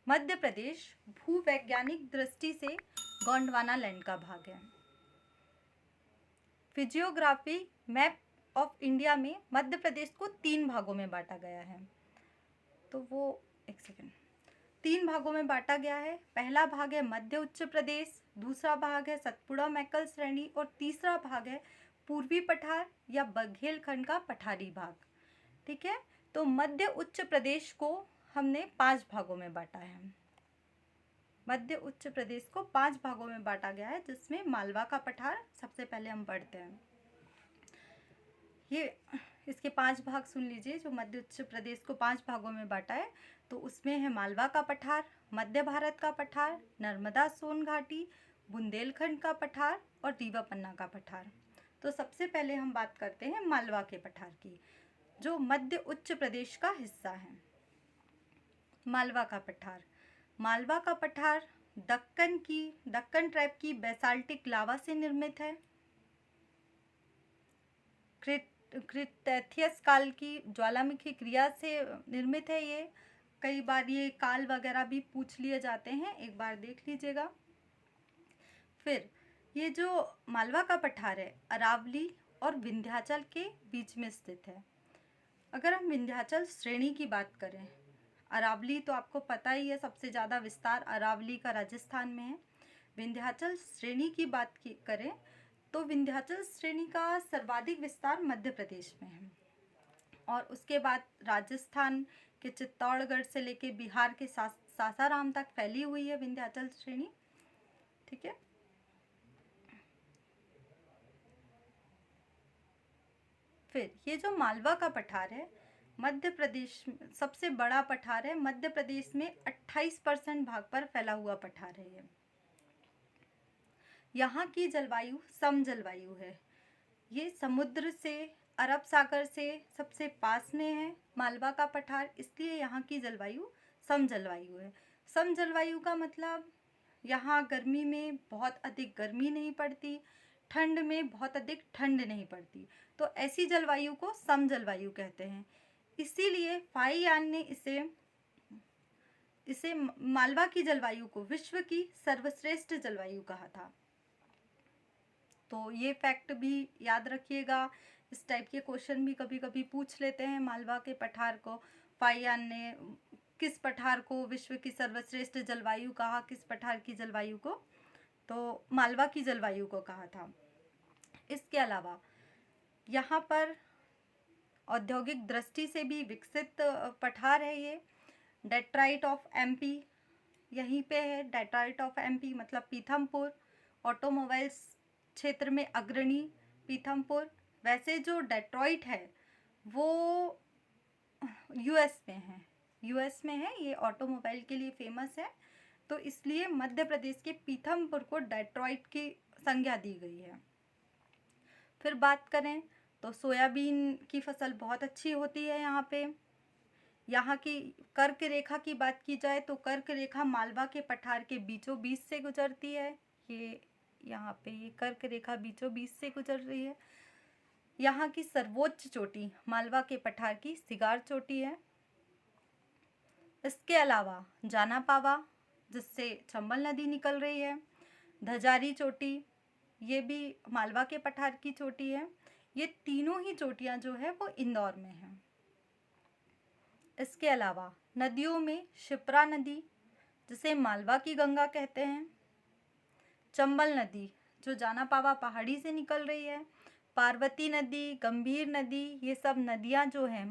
मध्य प्रदेश भूवैज्ञानिक दृष्टि से गोंडवाना लैंड का भाग है। फिजियोग्राफी मैप ऑफ इंडिया में मध्य प्रदेश को 3 भागों में बांटा गया है। तो वो एक सेकेंड 3 भागों में बांटा गया है। पहला भाग है मध्य उच्च प्रदेश, दूसरा भाग है सतपुड़ा मैकल श्रेणी और तीसरा भाग है पूर्वी पठार या बघेलखंड का पठारी भाग। ठीक है, तो मध्य उच्च प्रदेश को हमने 5 भागों में बांटा है। मध्य उच्च प्रदेश को 5 भागों में बांटा गया है, जिसमें मालवा का पठार सबसे पहले हम पढ़ते हैं। ये इसके 5 भाग सुन लीजिए। जो मध्य उच्च प्रदेश को 5 भागों में बांटा है, तो उसमें है मालवा का पठार, मध्य भारत का पठार, नर्मदा सोन घाटी, बुंदेलखंड का पठार और रीवा पन्ना का पठार। तो सबसे पहले हम बात करते हैं मालवा के पठार की, जो मध्य उच्च प्रदेश का हिस्सा है। मालवा का पठार। मालवा का पठार दक्कन ट्राइब की बेसाल्टिक लावा से निर्मित है। क्रिटेशियस काल की ज्वालामुखी क्रिया से निर्मित है। ये कई बार ये काल वगैरह भी पूछ लिए जाते हैं, एक बार देख लीजिएगा। फिर ये जो मालवा का पठार है अरावली और विंध्याचल के बीच में स्थित है। अगर हम विंध्याचल श्रेणी की बात करें, अरावली तो आपको पता ही है, सबसे ज़्यादा विस्तार अरावली का राजस्थान में है। विंध्याचल श्रेणी की बात करें तो विंध्याचल श्रेणी का सर्वाधिक विस्तार मध्य प्रदेश में है, और उसके बाद राजस्थान के चित्तौड़गढ़ से लेके बिहार के सासाराम तक फैली हुई है विंध्याचल श्रेणी। ठीक है, फिर ये जो मालवा का पठार है मध्य प्रदेश सबसे बड़ा पठार है। मध्य प्रदेश में 28% भाग पर फैला हुआ पठार है। ये यहाँ की जलवायु सम जलवायु है। ये समुद्र से, अरब सागर से सबसे पास में है मालवा का पठार, इसलिए यहाँ की जलवायु सम जलवायु है। सम जलवायु का मतलब यहाँ गर्मी में बहुत अधिक गर्मी नहीं पड़ती, ठंड में बहुत अधिक ठंड नहीं पड़ती, तो ऐसी जलवायु को सम जलवायु कहते हैं। इसीलिए फाइयान ने इसे मालवा की जलवायु को विश्व की सर्वश्रेष्ठ जलवायु कहा था। तो ये फैक्ट भी याद रखिएगा। इस टाइप के क्वेश्चन भी कभी कभी पूछ लेते हैं। मालवा के पठार को फाइयान ने किस पठार को विश्व की सर्वश्रेष्ठ जलवायु कहा, किस पठार की जलवायु को? तो मालवा की जलवायु को कहा था। इसके अलावा यहाँ पर औद्योगिक दृष्टि से भी विकसित पठार है। ये डेट्राइट ऑफ एमपी यहीं पे है। डेट्राइट ऑफ एमपी मतलब पीथमपुर। ऑटोमोबाइल्स क्षेत्र में अग्रणी पीथमपुर। वैसे जो डेट्रॉइट है वो यूएस में है। ये ऑटोमोबाइल के लिए फेमस है, तो इसलिए मध्य प्रदेश के पीथमपुर को डेट्रॉइट की संज्ञा दी गई है। फिर बात करें तो सोयाबीन की फसल बहुत अच्छी होती है यहाँ पे। यहाँ की कर्क रेखा की बात की जाए तो कर्क रेखा मालवा के पठार के बीचों बीच से गुजरती है। ये यहाँ पे ये कर्क रेखा बीचों बीच से गुजर रही है। यहाँ की सर्वोच्च चोटी मालवा के पठार की सिगार चोटी है। इसके अलावा जानापावा जिससे चंबल नदी निकल रही है, धजारी चोटी, ये भी मालवा के पठार की चोटी है। ये तीनों ही चोटियाँ जो है वो इंदौर में हैं। इसके अलावा नदियों में शिप्रा नदी जिसे मालवा की गंगा कहते हैं, चंबल नदी जो जानापावा पहाड़ी से निकल रही है, पार्वती नदी, गंभीर नदी, ये सब नदियाँ जो हैं,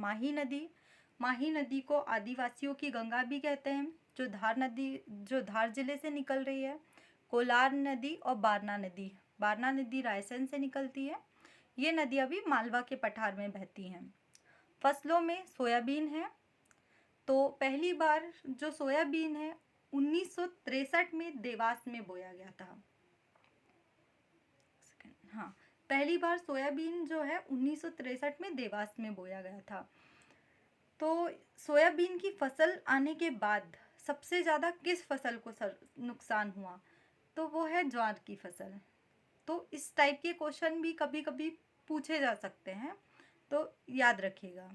माही नदी को आदिवासियों की गंगा भी कहते हैं, जो धार जिले से निकल रही है, कोलार नदी और बारना नदी रायसेन से निकलती है। ये नदियाँ भी मालवा के पठार में बहती हैं। फसलों में सोयाबीन है। तो पहली बार जो सोयाबीन है 1963 में देवास में बोया गया था। हाँ, पहली बार सोयाबीन जो है 1963 में देवास में बोया गया था। तो सोयाबीन की फसल आने के बाद सबसे ज़्यादा किस फसल को नुकसान हुआ? तो वो है ज्वार की फसल। तो इस टाइप के क्वेश्चन भी कभी कभी पूछे जा सकते हैं, तो याद रखिएगा।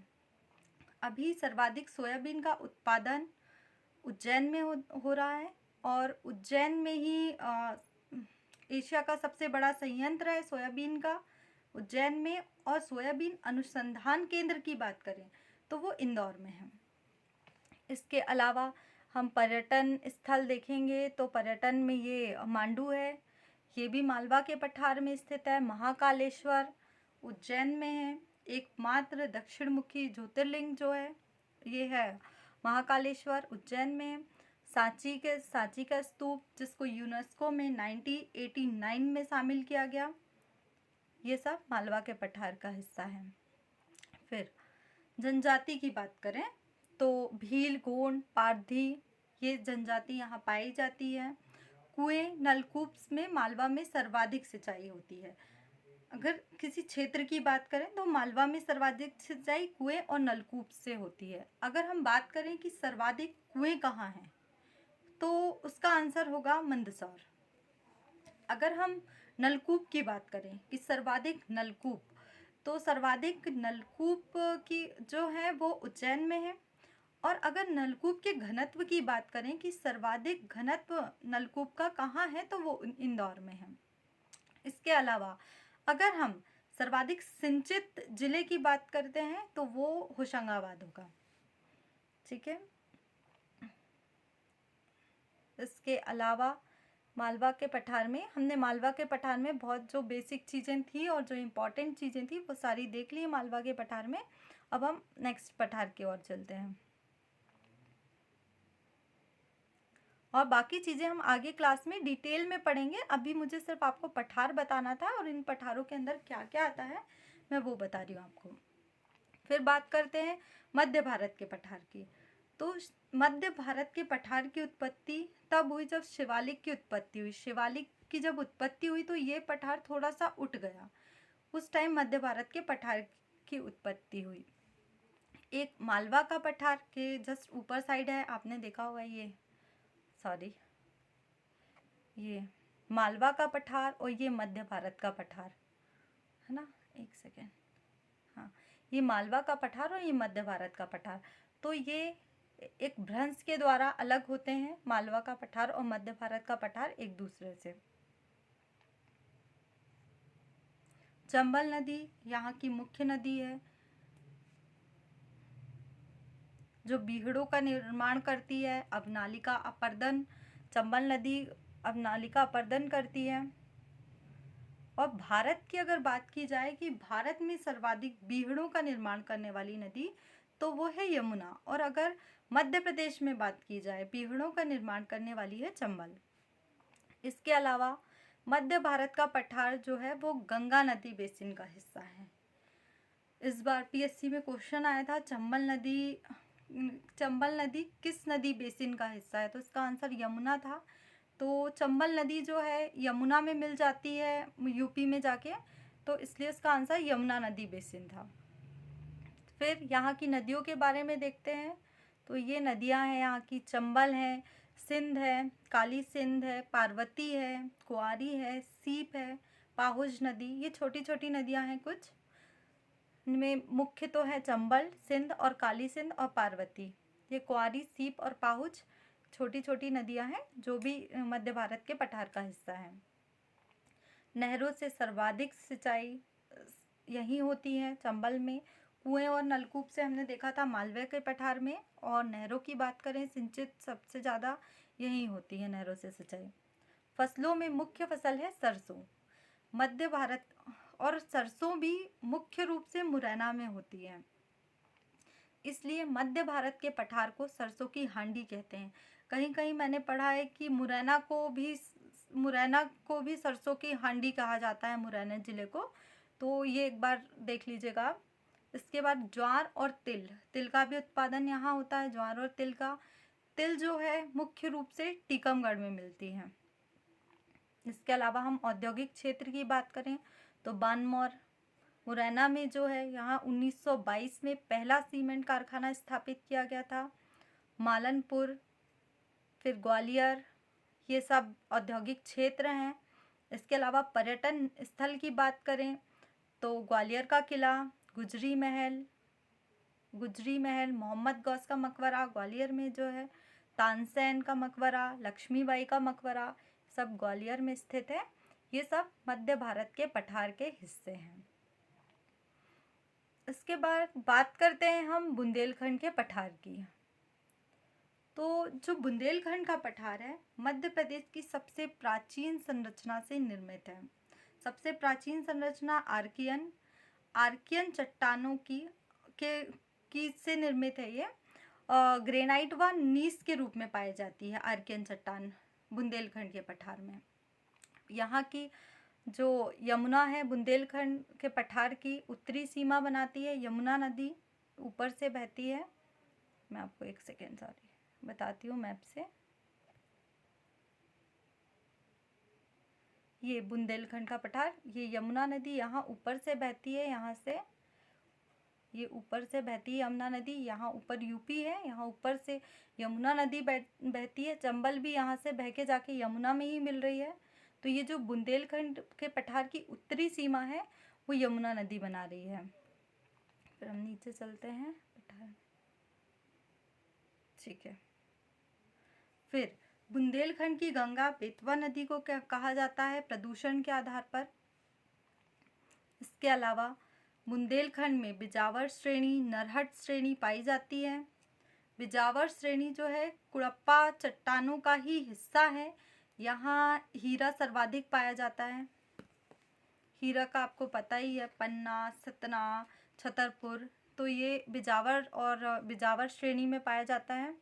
अभी सर्वाधिक सोयाबीन का उत्पादन उज्जैन में हो रहा है, और उज्जैन में ही एशिया का सबसे बड़ा संयंत्र है सोयाबीन का, उज्जैन में। और सोयाबीन अनुसंधान केंद्र की बात करें तो वो इंदौर में है। इसके अलावा हम पर्यटन स्थल देखेंगे तो पर्यटन में ये मांडू है, ये भी मालवा के पठार में स्थित है। महाकालेश्वर उज्जैन में है। एकमात्र दक्षिण मुखी ज्योतिर्लिंग जो है ये है महाकालेश्वर, उज्जैन में है। सांची का स्तूप, जिसको यूनेस्को में 1989 में शामिल किया गया, ये सब मालवा के पठार का हिस्सा है। फिर जनजाति की बात करें तो भील, गोंड, पारधी ये जनजाति यहाँ पाई जाती है। कुएं, नलकूप में मालवा में सर्वाधिक सिंचाई होती है। अगर किसी क्षेत्र की बात करें तो मालवा में सर्वाधिक सिंचाई कुएं और नलकूप से होती है। अगर हम बात करें कि सर्वाधिक कुएं कहाँ हैं तो उसका आंसर होगा मंदसौर। अगर हम नलकूप की बात करें कि सर्वाधिक नलकूप, तो सर्वाधिक नलकूप की जो है वो उज्जैन में है। और अगर नलकूप के घनत्व की बात करें कि सर्वाधिक घनत्व नलकूप का कहाँ है तो वो इंदौर में है। इसके अलावा अगर हम सर्वाधिक सिंचित जिले की बात करते हैं तो वो होशंगाबाद होगा। ठीक है। इसके अलावा मालवा के पठार में हमने मालवा के पठार में बहुत जो बेसिक चीज़ें थी और जो इम्पोर्टेंट चीज़ें थी वो सारी देख ली मालवा के पठार में। अब हम नेक्स्ट पठार की ओर चलते हैं और बाकी चीज़ें हम आगे क्लास में डिटेल में पढ़ेंगे। अभी मुझे सिर्फ आपको पठार बताना था और इन पठारों के अंदर क्या क्या आता है मैं वो बता रही हूँ आपको। फिर बात करते हैं मध्य भारत के पठार की। तो मध्य भारत के पठार की उत्पत्ति तब हुई जब शिवालिक की उत्पत्ति हुई। शिवालिक की जब उत्पत्ति हुई तो ये पठार थोड़ा सा उठ गया, उस टाइम मध्य भारत के पठार की उत्पत्ति हुई। एक मालवा का पठार के जस्ट ऊपर साइड है, आपने देखा होगा ये मालवा का पठार और ये मध्य भारत का पठार है ना। एक सेकेंड, हाँ, ये मालवा का पठार और ये मध्य भारत का पठार, तो ये एक भ्रंश के द्वारा अलग होते हैं। मालवा का पठार और मध्य भारत का पठार एक दूसरे से। चंबल नदी यहाँ की मुख्य नदी है जो बीहड़ों का निर्माण करती है। अवनालिका अपर्दन, चंबल नदी अवनालिका अपर्दन करती है। और भारत की अगर बात की जाए कि भारत में सर्वाधिक बीहड़ों का निर्माण करने वाली नदी तो वो है यमुना। और अगर मध्य प्रदेश में बात की जाए बीहड़ों का निर्माण करने वाली है चंबल। इसके अलावा मध्य भारत का पठार जो है वो गंगा नदी बेसिन का हिस्सा है। इस बार पीएससी में क्वेश्चन आया था चंबल नदी किस नदी बेसिन का हिस्सा है, तो इसका आंसर यमुना था। तो चंबल नदी जो है यमुना में मिल जाती है यूपी में जाके, तो इसलिए इसका आंसर यमुना नदी बेसिन था। फिर यहाँ की नदियों के बारे में देखते हैं। तो ये नदियाँ हैं यहाँ की, चंबल है, सिंध है, काली सिंध है, पार्वती है, कुआरी है, सीप है, पाहुज नदी। ये छोटी छोटी नदियाँ हैं कुछ, इनमें मुख्य तो है चंबल, सिंध और काली सिंध और पार्वती। ये कुआरी, सीप और पाहुज छोटी छोटी नदियां हैं जो भी मध्य भारत के पठार का हिस्सा है। नहरों से सर्वाधिक सिंचाई यहीं होती है चंबल में। कुएं और नलकूप से हमने देखा था मालवे के पठार में, और नहरों की बात करें सिंचित सबसे ज़्यादा यहीं होती है नहरों से सिंचाई। फसलों में मुख्य फसल है सरसों मध्य भारत, और सरसों भी मुख्य रूप से मुरैना में होती है, इसलिए मध्य भारत के पठार को सरसों की हांडी कहते हैं। कहीं कहीं मैंने पढ़ा है कि मुरैना को भी सरसों की हांडी कहा जाता है, मुरैना जिले को, तो ये एक बार देख लीजिएगा। इसके बाद ज्वार और तिल का भी उत्पादन यहाँ होता है। ज्वार और तिल जो है मुख्य रूप से टीकमगढ़ में मिलती है। इसके अलावा हम औद्योगिक क्षेत्र की बात करें तो बानमौर मुरैना में जो है यहाँ 1922 में पहला सीमेंट कारखाना स्थापित किया गया था। मालनपुर, फिर ग्वालियर, ये सब औद्योगिक क्षेत्र हैं। इसके अलावा पर्यटन स्थल की बात करें तो ग्वालियर का किला, गुजरी महल, मोहम्मद गौस का मकबरा ग्वालियर में जो है, तानसेन का मकबरा, लक्ष्मीबाई का मकबरा, सब ग्वालियर में स्थित है। ये सब मध्य भारत के पठार के हिस्से हैं। इसके बाद बात करते हैं हम बुंदेलखंड के पठार की। तो जो बुंदेलखंड का पठार है, मध्य प्रदेश की सबसे प्राचीन संरचना से निर्मित है। सबसे प्राचीन संरचना आर्कियन चट्टानों की से निर्मित है। ये ग्रेनाइट व नीस के रूप में पाई जाती है आर्कियन चट्टान बुंदेलखंड के पठार में। यहाँ की जो यमुना है बुंदेलखंड के पठार की उत्तरी सीमा बनाती है। यमुना नदी ऊपर से बहती है। मैं आपको एक सेकेंड बताती हूँ मैप से। ये बुंदेलखंड का पठार, ये यमुना नदी यहाँ ऊपर से बहती है। यहाँ से ये ऊपर से बहती है यमुना नदी। यहाँ ऊपर यूपी है, यहाँ ऊपर से यमुना नदी बहती है। चंबल भी यहाँ से बह के जाके यमुना में ही मिल रही है। तो ये जो बुंदेलखंड के पठार की उत्तरी सीमा है वो यमुना नदी बना रही है। फिर हम नीचे चलते हैं पठार, ठीक है। फिर बुंदेलखंड की गंगा बेतवा नदी को क्या कहा जाता है प्रदूषण के आधार पर। इसके अलावा बुंदेलखंड में बिजावर श्रेणी, नरहट श्रेणी पाई जाती है। बिजावर श्रेणी जो है कुड़प्पा चट्टानों का ही हिस्सा है। यहाँ हीरा सर्वाधिक पाया जाता है। हीरा का आपको पता ही है, पन्ना, सतना, छतरपुर, तो ये बिजावर श्रेणी में पाया जाता है।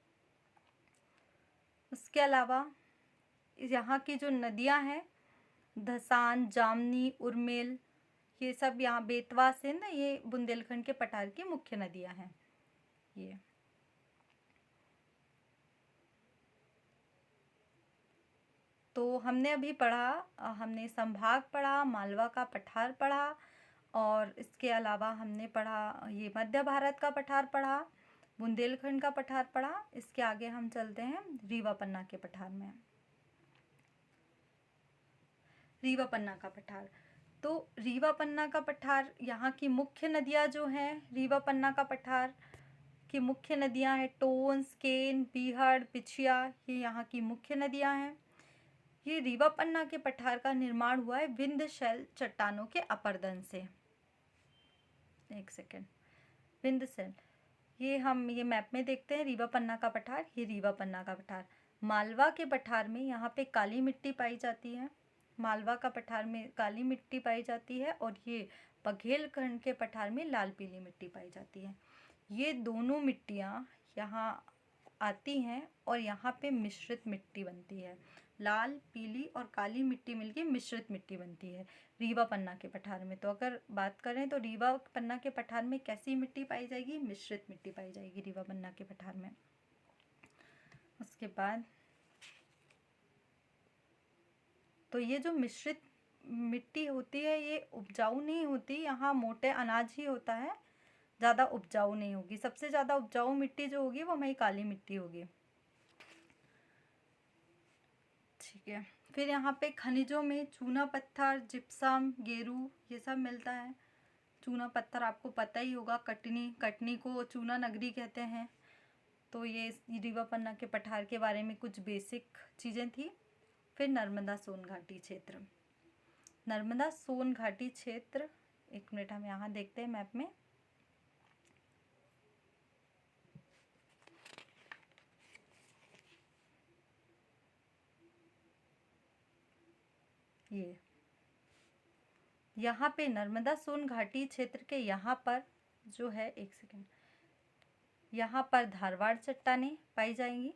उसके अलावा यहाँ की जो नदियाँ हैं धसान, जामनी, उर्मेल, ये सब यहाँ बेतवा सिंध, ये बुंदेलखंड के पठार की मुख्य नदियाँ हैं। ये तो हमने अभी पढ़ा, हमने संभाग पढ़ा, मालवा का पठार पढ़ा, और इसके अलावा हमने पढ़ा ये मध्य भारत का पठार पढ़ा, बुंदेलखंड का पठार पढ़ा। इसके आगे हम चलते हैं रीवा पन्ना के पठार में। रीवा पन्ना का पठार, तो रीवा पन्ना का पठार, यहाँ की मुख्य नदियाँ जो हैं रीवा पन्ना का पठार की मुख्य नदियाँ हैं टोंस, केन, बीहड़, बिछिया, ये यहाँ की मुख्य नदियाँ हैं। ये रीवा पन्ना के पठार का निर्माण हुआ है विंध्यशैल चट्टानों के अपरदन से। एक सेकेंड, विंध्यशैल, ये मैप में देखते हैं रीवा पन्ना का पठार। ये रीवा पन्ना का पठार, मालवा के पठार में यहाँ पे काली मिट्टी पाई जाती है। मालवा का पठार में काली मिट्टी पाई जाती है, और ये बघेलखंड के पठार में लाल पीली मिट्टी पाई जाती है। ये दोनों मिट्टियाँ यहाँ आती हैं और यहाँ पे मिश्रित मिट्टी बनती है। लाल, पीली और काली मिट्टी मिलके मिश्रित मिट्टी बनती है रीवा पन्ना के पठार में। तो अगर बात करें तो रीवा पन्ना के पठार में कैसी मिट्टी पाई जाएगी, मिश्रित मिट्टी पाई जाएगी रीवा पन्ना के पठार में। उसके बाद तो ये जो मिश्रित मिट्टी होती है ये उपजाऊ नहीं होती, यहाँ मोटे अनाज ही होता है, ज़्यादा उपजाऊ नहीं होगी। सबसे ज़्यादा उपजाऊ मिट्टी जो होगी वो हमारी काली मिट्टी होगी, ठीक है। फिर यहाँ पे खनिजों में चूना पत्थर, जिप्सम, गेरू, ये सब मिलता है। चूना पत्थर आपको पता ही होगा, कटनी को चूना नगरी कहते हैं। तो ये रीवा पन्ना के पठार के बारे में कुछ बेसिक चीज़ें थी। फिर नर्मदा सोन घाटी क्षेत्र, नर्मदा सोन घाटी क्षेत्र, एक मिनट हम यहाँ देखते हैं मैप में। ये यहाँ पे नर्मदा सोन घाटी क्षेत्र के यहाँ पर जो है, एक सेकेंड, यहाँ पर धारवाड़ चट्टानें पाई जाएंगी,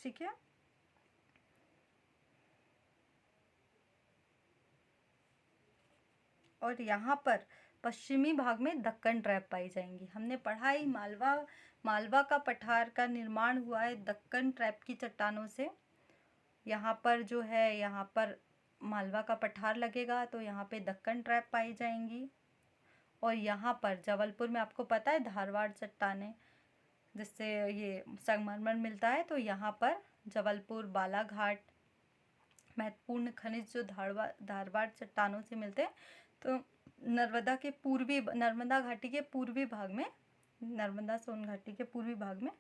ठीक है। और यहाँ पर पश्चिमी भाग में दक्कन ट्रैप पाई जाएंगी। हमने पढ़ा ही मालवा का पठार का निर्माण हुआ है दक्कन ट्रैप की चट्टानों से। यहाँ पर जो है, यहाँ पर मालवा का पठार लगेगा तो यहाँ पे दक्कन ट्रैप पाई जाएंगी। और यहाँ पर जबलपुर में आपको पता है धारवाड़ चट्टानें जिससे ये संगमरमर मिलता है, तो यहाँ पर जबलपुर, बालाघाट महत्वपूर्ण खनिज जो धारवाड़ चट्टानों से मिलते हैं। तो नर्मदा घाटी के पूर्वी भाग में, नर्मदा सोन घाटी के पूर्वी भाग में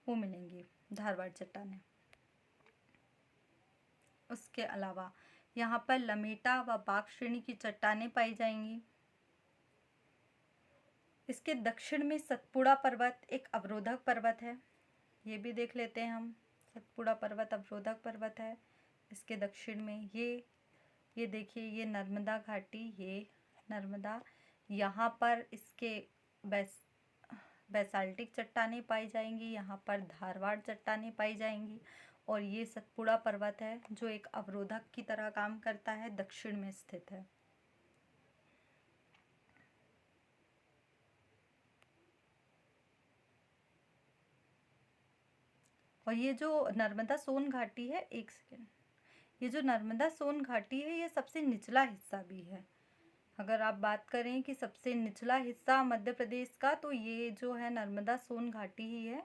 वो मिलेंगी धारवाड़ चट्टानें। उसके अलावा यहाँ पर लमेटा व बाघ श्रेणी की चट्टानें पाई जाएंगी। इसके दक्षिण में सतपुड़ा पर्वत एक अवरोधक पर्वत है, ये भी देख लेते हैं हम। सतपुड़ा पर्वत अवरोधक पर्वत है। इसके दक्षिण में ये देखिए, ये नर्मदा घाटी, ये नर्मदा, यहाँ पर इसके बेसाल्टिक चट्टानें पाई जाएंगी, यहाँ पर धारवाड़ चट्टानें पाई जाएंगी। और ये सतपुड़ा पर्वत है जो एक अवरोधक की तरह काम करता है, दक्षिण में स्थित है। और ये जो नर्मदा सोन घाटी है, एक सेकेंड, ये जो नर्मदा सोन घाटी है ये सबसे निचला हिस्सा भी है। अगर आप बात करें कि सबसे निचला हिस्सा मध्य प्रदेश का, तो ये जो है नर्मदा सोन घाटी ही है।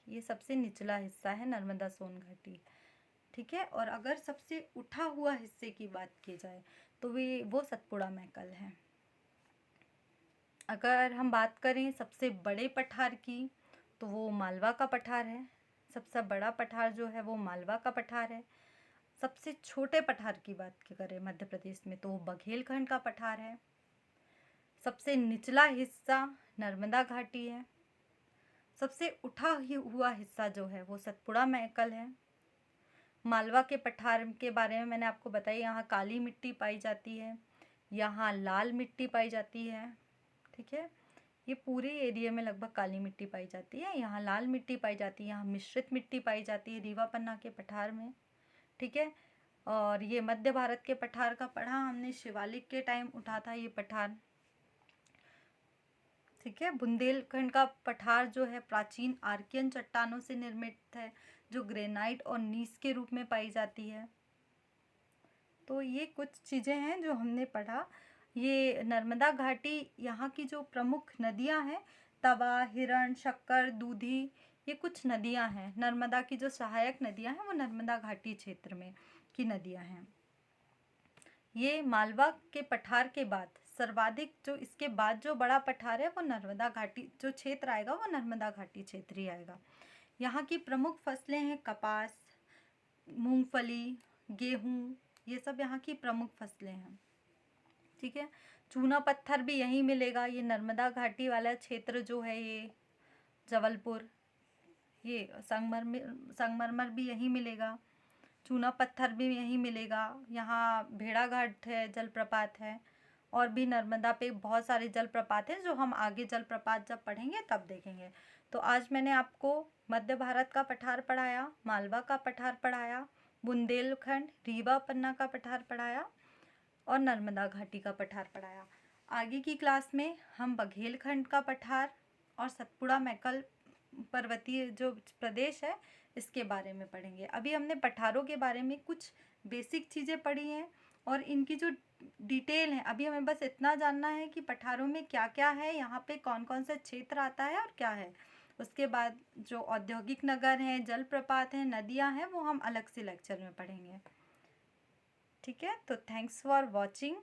ये सबसे निचला हिस्सा है नर्मदा सोन घाटी, ठीक है। और अगर सबसे उठा हुआ हिस्से की बात की जाए तो वो सतपुड़ा मैकल है। अगर हम बात करें सबसे बड़े पठार की, तो वो मालवा का पठार है। सबसे बड़ा पठार जो है वो मालवा का पठार है। सबसे छोटे पठार की बात करें मध्य प्रदेश में, तो वो बघेलखंड का पठार है। सबसे निचला हिस्सा नर्मदा घाटी है। सबसे उठा हुआ हिस्सा जो है वो सतपुड़ा मैकल है। मालवा के पठार के बारे में मैंने आपको बताया, यहाँ काली मिट्टी पाई जाती है, यहाँ लाल मिट्टी पाई जाती है, ठीक है। ये पूरे एरिया में लगभग काली मिट्टी पाई जाती है, यहाँ लाल मिट्टी पाई जाती है, यहाँ मिश्रित मिट्टी पाई जाती है रीवा पन्ना के पठार में, ठीक है। और ये मध्य भारत के पठार का पढ़ा हमने, शिवालिक के टाइम उठा था ये पठार, ठीक है। बुंदेलखंड का पठार जो है प्राचीन आर्कियन चट्टानों से निर्मित है, जो ग्रेनाइट और नीस के रूप में पाई जाती है। तो ये कुछ चीज़ें हैं जो हमने पढ़ा। ये नर्मदा घाटी, यहाँ की जो प्रमुख नदियाँ हैं, तवा, हिरण, शक्कर, दूधी, ये कुछ नदियाँ हैं। नर्मदा की जो सहायक नदियाँ हैं वो नर्मदा घाटी क्षेत्र में की नदियाँ हैं। ये मालवा के पठार के बाद सर्वाधिक जो इसके बाद जो बड़ा पठार है वो नर्मदा घाटी जो क्षेत्र आएगा वो नर्मदा घाटी क्षेत्र ही आएगा। यहाँ की प्रमुख फसलें हैं कपास, मूंगफली, गेहूँ, ये सब यहाँ की प्रमुख फसलें हैं, ठीक है। चूना पत्थर भी यहीं मिलेगा। ये नर्मदा घाटी वाला क्षेत्र जो है, ये जबलपुर, ये संगमरमर भी यहीं मिलेगा, चूना पत्थर भी यहीं मिलेगा। यहाँ भेड़ाघाट है, जलप्रपात है, और भी नर्मदा पे बहुत सारे जलप्रपात हैं जो हम आगे जलप्रपात जब पढ़ेंगे तब देखेंगे। तो आज मैंने आपको मध्य भारत का पठार पढ़ाया, मालवा का पठार पढ़ाया, बुंदेलखंड रीवा पन्ना का पठार पढ़ाया और नर्मदा घाटी का पठार पढ़ाया। आगे की क्लास में हम बघेलखंड का पठार और सतपुड़ा मैकल पर्वतीय जो प्रदेश है इसके बारे में पढ़ेंगे। अभी हमने पठारों के बारे में कुछ बेसिक चीज़ें पढ़ी हैं और इनकी जो डिटेल है, अभी हमें बस इतना जानना है कि पठारों में क्या क्या है, यहाँ पे कौन कौन सा क्षेत्र आता है और क्या है। उसके बाद जो औद्योगिक नगर हैं, जलप्रपात हैं, नदियाँ हैं, वो हम अलग से लेक्चर में पढ़ेंगे, ठीक है। तो थैंक्स फॉर वॉचिंग।